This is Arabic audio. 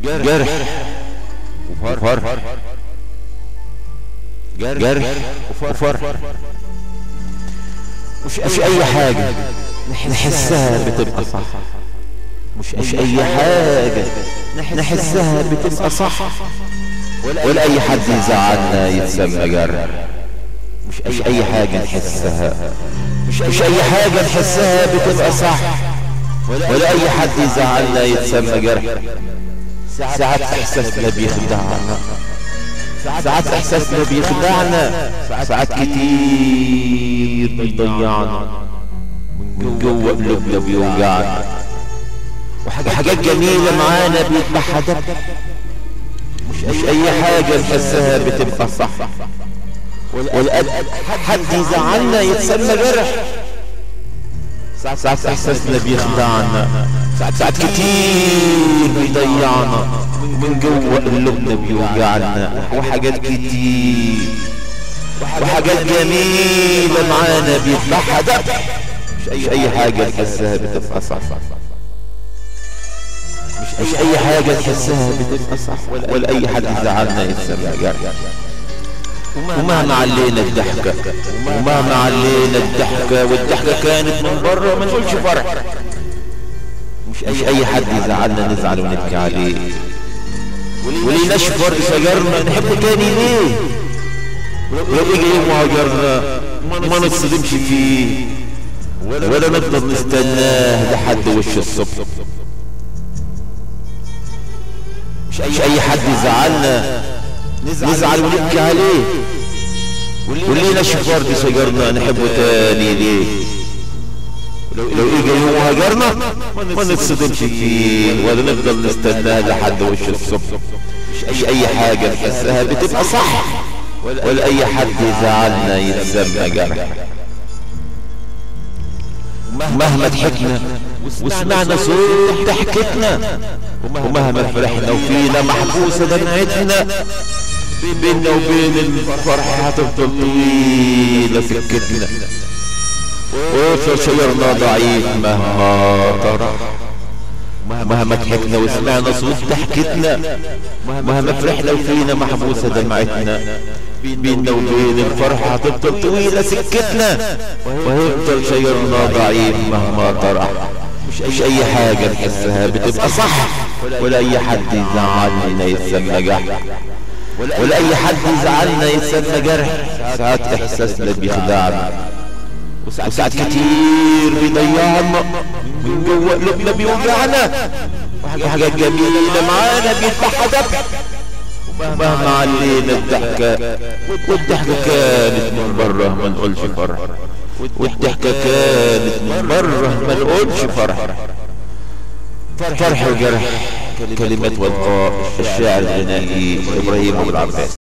جرح وفرح، جرح وفرح. مش أي حاجة نحسها بتبقى صح، مش أي حاجة نحسها بتبقى صح، ولا أي حد يزعلنا يتسمى جرح. مش أي حاجة نحسها، مش أي حاجة نحسها بتبقى صح، ولا أي حد يزعلنا يتسمى جرح. ساعات إحساسنا بيخدعنا، ساعات إحساسنا بيخدعنا، ساعات كتير بيضيعنا، من جوه قلوبنا بيوجعنا، وحاجات جميلة معانا بيتبعها دب. مش أي حاجة نحسها بتبقى صح، ولا حد يزعلنا يتسمى جرح. ساعات إحساسنا بيخدعنا، ساعات كتير بيضيعنا، من جوه قلوبنا بيوجعنا، وحاجات كتير وحاجات جميلة معانا بيتبعها دب. مش أي حاجة نحسها بتبقى صح، مش أي حاجة نحسها بتبقى صح، ولا أي حد يزعلنا يتسمى جرح. ومهما علينا الضحكة، ومهما علينا الضحكة، والضحكة كانت من بره ما نقولش فرح. مش أي حد يزعلنا نزعل ونبكي عليه، وليه نشفر شجرنا نحبه تاني ليه؟ ولو يجي يوم وهجرنا ما نتصدمش فيه، ولا نفضل نستناه لحد وش الصبح. مش أي حد يزعلنا نزعل ونبكي عليه، وليه نشف ورد شجرنا نحبه تاني ليه؟ لو يجي يوم وهجرنا ما نتصدمش فيه، ولا نفضل نستناه لحد وش الصبح. مش أي حاجة نحسها بتبقى صح، ولا أي حد يزعلنا يتسمى جرح. مهما ضحكنا وسمعنا صوت ضحكتنا، ومهما فرحنا وفينا محبوسة دمعتنا، بيننا وبين الفرح هتفضل طويلة سكتنا، ويفضل شجرنا ضعيف مهما طرح. مهما ضحكنا وسمعنا صوت ضحكتنا، مهما فرحنا وفينا محبوسة دمعتنا، بيننا وبين الفرح هتفضل طويلة سكتنا، ويفضل شجرنا ضعيف مهما طرح. مش أي حاجة نحسها بتبقى صح، ولا أي حد يزعلنا يتسمى جرح، ولا أي حد يزعلنا يتسمى جرح. ساعات إحساسنا بيخدعنا، وساعات كتير بيضيعنا، من جوه قلوبنا بيوجعنا، وحاجات جميلة معانا بيتبعها دب. ومهما علينا الضحكة، والضحكة كانت من بره ما نقولش فرح، والضحكة كانت من بره ما نقولش فرح. فرح وجرح، كلمات والقاء الشاعر الغنائي إبراهيم أبو العباس.